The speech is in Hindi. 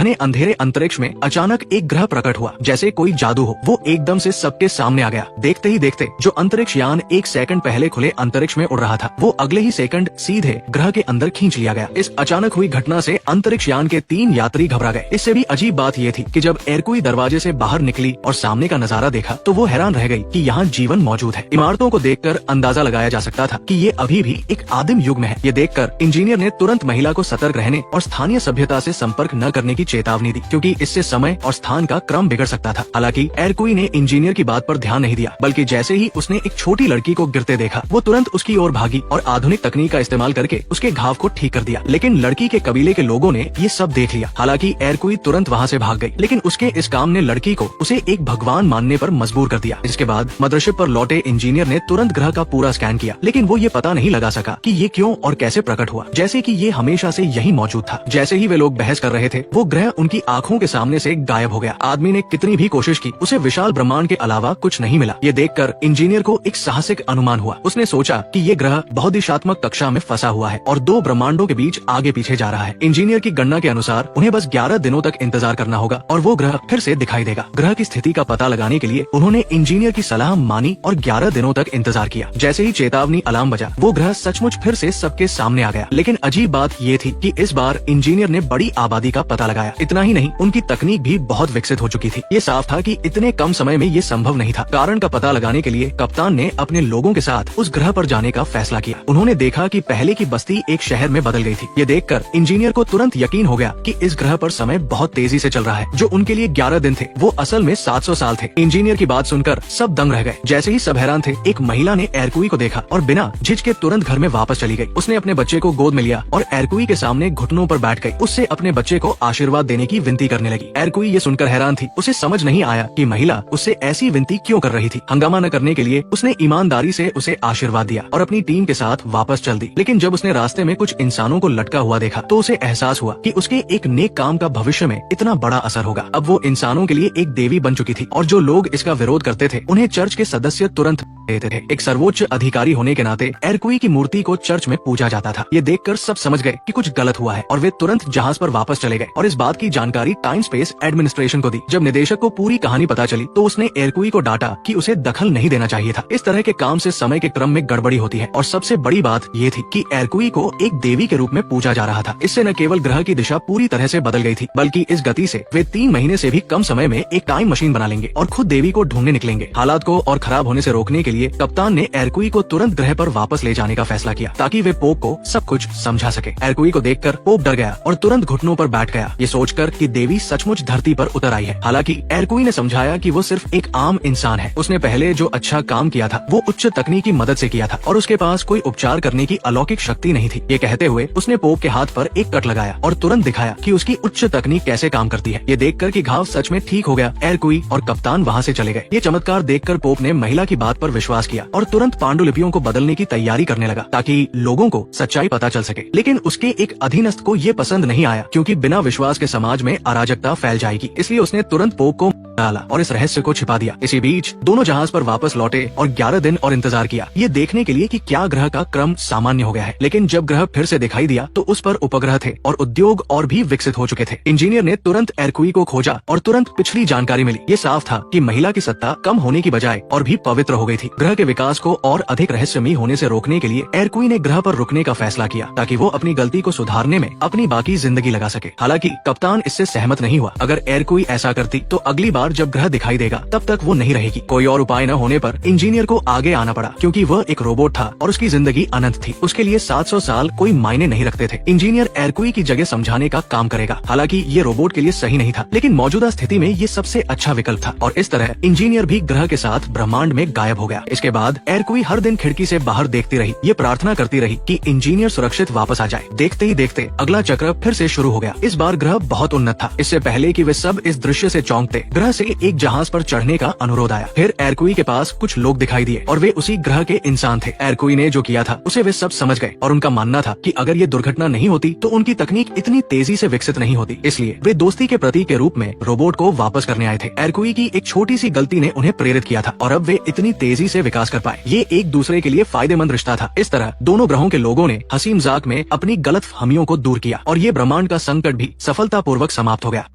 घने अंधेरे अंतरिक्ष में अचानक एक ग्रह प्रकट हुआ, जैसे कोई जादू हो। वो एकदम से सबके सामने आ गया। देखते ही देखते जो अंतरिक्ष यान एक सेकंड पहले खुले अंतरिक्ष में उड़ रहा था, वो अगले ही सेकंड सीधे ग्रह के अंदर खींच लिया गया। इस अचानक हुई घटना से अंतरिक्ष यान के 3 यात्री घबरा गए। इससे भी अजीब बात ये थी कि जब एरकुई दरवाजे से बाहर निकली और सामने का नजारा देखा तो वो हैरान रह गई कि यहाँ जीवन मौजूद है। इमारतों को देखकर अंदाजा लगाया जा सकता था कि ये अभी भी एक आदिम युग में है। ये देखकर इंजीनियर ने तुरंत महिला को सतर्क रहने और स्थानीय सभ्यता से संपर्क न करने की चेतावनी दी, क्योंकि इससे समय और स्थान का क्रम बिगड़ सकता था। हालांकि एरकुई ने इंजीनियर की बात पर ध्यान नहीं दिया, बल्कि जैसे ही उसने एक छोटी लड़की को गिरते देखा, वो तुरंत उसकी ओर भागी और आधुनिक तकनीक का इस्तेमाल करके उसके घाव को ठीक कर दिया। लेकिन लड़की के कबीले के लोगों ने ये सब देख लिया। हालांकि एरकुई तुरंत वहाँ से भाग गई, लेकिन उसके इस काम ने लड़की को उसे एक भगवान मानने पर मजबूर कर दिया। इसके बाद मदरशिप पर लौटे इंजीनियर ने तुरंत ग्रह का पूरा स्कैन किया, लेकिन वो ये पता नहीं लगा सका कि ये क्यों और कैसे प्रकट हुआ, जैसे कि ये हमेशा से यही मौजूद था। जैसे ही वे लोग बहस कर रहे थे, वो ग्रह उनकी आंखों के सामने से गायब हो गया। आदमी ने कितनी भी कोशिश की, उसे विशाल ब्रह्मांड के अलावा कुछ नहीं मिला। ये देखकर इंजीनियर को एक साहसिक अनुमान हुआ। उसने सोचा कि ये ग्रह बहुदिशात्मक कक्षा में फंसा हुआ है और 2 ब्रह्मांडों के बीच आगे पीछे जा रहा है। इंजीनियर की गणना के अनुसार उन्हें बस 11 दिनों तक इंतजार करना होगा और वो ग्रह फिर से दिखाई देगा। ग्रह की स्थिति का पता लगाने के लिए उन्होंने इंजीनियर की सलाह मानी और 11 दिनों तक इंतजार किया। जैसे ही चेतावनी अलार्म बजा, वो ग्रह सचमुच फिर से सबके सामने आ गया। लेकिन अजीब बात ये थी कि इस बार इंजीनियर ने बड़ी आबादी का पता लगाया। इतना ही नहीं, उनकी तकनीक भी बहुत विकसित हो चुकी थी। ये साफ था कि इतने कम समय में ये संभव नहीं था। कारण का पता लगाने के लिए कप्तान ने अपने लोगों के साथ उस ग्रह पर जाने का फैसला किया। उन्होंने देखा कि पहले की बस्ती एक शहर में बदल गई थी। ये देखकर इंजीनियर को तुरंत यकीन हो गया कि इस ग्रह पर समय बहुत तेजी से चल रहा है। जो उनके लिए 11 दिन थे, वो असल में 700 साल थे। इंजीनियर की बात सुनकर सब दंग रह गए। जैसे ही सब हैरान थे, एक महिला ने एरकुई को देखा और बिना झिझके तुरंत घर में वापस चली गई। उसने अपने बच्चे को गोद में लिया और एरकुई के सामने घुटनों पर बैठ गई। उससे अपने बच्चे को आशीर्वाद देने की विनती करने लगी। एरकुई ये सुनकर हैरान थी। उसे समझ नहीं आया कि महिला उससे ऐसी विनती क्यों कर रही थी। हंगामा न करने के लिए उसने ईमानदारी से उसे आशीर्वाद दिया और अपनी टीम के साथ वापस चल दी। लेकिन जब उसने रास्ते में कुछ इंसानों को लटका हुआ देखा, तो उसे एहसास हुआ कि उसके एक नेक काम का भविष्य में इतना बड़ा असर होगा। अब वो इंसानों के लिए एक देवी बन चुकी थी और जो लोग इसका विरोध करते थे, उन्हें चर्च के सदस्य तुरंत देते थे। एक सर्वोच्च अधिकारी होने के नाते एरकुई की मूर्ति को चर्च में पूजा जाता था। ये देखकर सब समझ गए कि कुछ गलत हुआ है और वे तुरंत जहाज पर वापस चले गए और इस बात की जानकारी टाइम स्पेस एडमिनिस्ट्रेशन को दी। जब निदेशक को पूरी कहानी पता चली, तो उसने एरकुई को डांटा कि उसे दखल नहीं देना चाहिए था। इस तरह के काम से समय के क्रम में गड़बड़ी होती है और सबसे बड़ी बात ये थी कि एरकुई को एक देवी के रूप में पूजा जा रहा था। इससे न केवल ग्रह की दिशा पूरी तरह से बदल गई थी, बल्कि इस गति से वे 3 महीने से भी कम समय में एक टाइम मशीन बना लेंगे और खुद देवी को ढूंढने निकलेंगे। हालात को और खराब होने से रोकने के लिए कप्तान ने एरकुई को तुरंत ग्रह पर वापस ले जाने का फैसला किया, ताकि वे पोप को सब कुछ समझा सके। एरकुई को देखकर पोप डर गया और तुरंत घुटनों पर बैठ गया, ये सोचकर कि देवी सचमुच धरती पर उतर आई है। हालांकि एरकुई ने समझाया कि वो सिर्फ एक आम इंसान है। उसने पहले जो अच्छा काम किया था, वो उच्च तकनीकी मदद से किया था और उसके पास कोई उपचार करने की अलौकिक शक्ति नहीं थी। ये कहते हुए उसने पोप के हाथ पर एक कट लगाया और तुरंत दिखाया कि उसकी उच्च तकनीक कैसे काम करती है। ये देखकर कि घाव सच में ठीक हो गया, एरकुई और कप्तान वहाँ से चले गए। ये चमत्कार देखकर पोप ने महिला की बात पर विश्वास किया और तुरंत पांडुलिपियों को बदलने की तैयारी करने लगा, ताकि लोगों को सच्चाई पता चल सके। लेकिन उसके एक अधीनस्थ को ये पसंद नहीं आया, क्योंकि बिना विश्वास के समाज में अराजकता फैल जाएगी। इसलिए उसने तुरंत पोप को डाला और इस रहस्य को छिपा दिया। इसी बीच दोनों जहाज पर वापस लौटे और 11 दिन और इंतजार किया, ये देखने के लिए कि क्या ग्रह का क्रम सामान्य हो गया है। लेकिन जब ग्रह फिर से दिखाई दिया, तो उस पर उपग्रह थे और उद्योग और भी विकसित हो चुके थे। इंजीनियर ने तुरंत एरकुई को खोजा और तुरंत पिछली जानकारी मिली। ये साफ था कि महिला की सत्ता कम होने की बजाय और भी पवित्र हो गई थी। ग्रह के विकास को और अधिक रहस्यमयी होने से रोकने के लिए एरकुई ने ग्रह पर रुकने का फैसला किया, ताकि वो अपनी गलती को सुधारने में अपनी बाकी जिंदगी लगा सके। हालांकि कप्तान इससे सहमत नहीं हुआ। अगर एरकुई ऐसा करती, तो अगली बार जब ग्रह दिखाई देगा, तब तक वो नहीं रहेगी। कोई और उपाय न होने पर इंजीनियर को आगे आना पड़ा, क्योंकि वह एक रोबोट था और उसकी जिंदगी अनंत थी। उसके लिए 700 साल कोई मायने नहीं रखते थे। इंजीनियर एरकुई की जगह समझाने का काम करेगा। हालांकि ये रोबोट के लिए सही नहीं था, लेकिन मौजूदा स्थिति में ये सबसे अच्छा विकल्प था और इस तरह इंजीनियर भी ग्रह के साथ ब्रह्मांड में गायब हो गया। इसके बाद एरकुई हर दिन खिड़की से बाहर देखती रही, ये प्रार्थना करती रही कि इंजीनियर सुरक्षित वापस आ जाए। देखते ही देखते अगला चक्र फिर से शुरू हो गया। इस बार ग्रह बहुत उन्नत था। इससे पहले कि वे सब इस दृश्य से चौंकते, ग्रह से एक जहाज पर चढ़ने का अनुरोध आया। फिर एरकुई के पास कुछ लोग दिखाई दिए और वे उसी ग्रह के इंसान थे। एरकुई ने जो किया था उसे वे सब समझ गए और उनका मानना था कि अगर ये दुर्घटना नहीं होती, तो उनकी तकनीक इतनी तेजी से विकसित नहीं होती। इसलिए वे दोस्ती के प्रतीक के रूप में रोबोट को वापस करने आए थे। एरकुई की एक छोटी सी गलती ने उन्हें प्रेरित किया था और अब वे इतनी तेजी से विकास कर पाए। ये एक दूसरे के लिए फायदेमंद रिश्ता था। इस तरह दोनों ग्रहों के लोगों ने हंसी मजाक में अपनी गलतफहमियों को दूर किया और ये ब्रह्मांड का संकट भी सफलतापूर्वक समाप्त हो गया।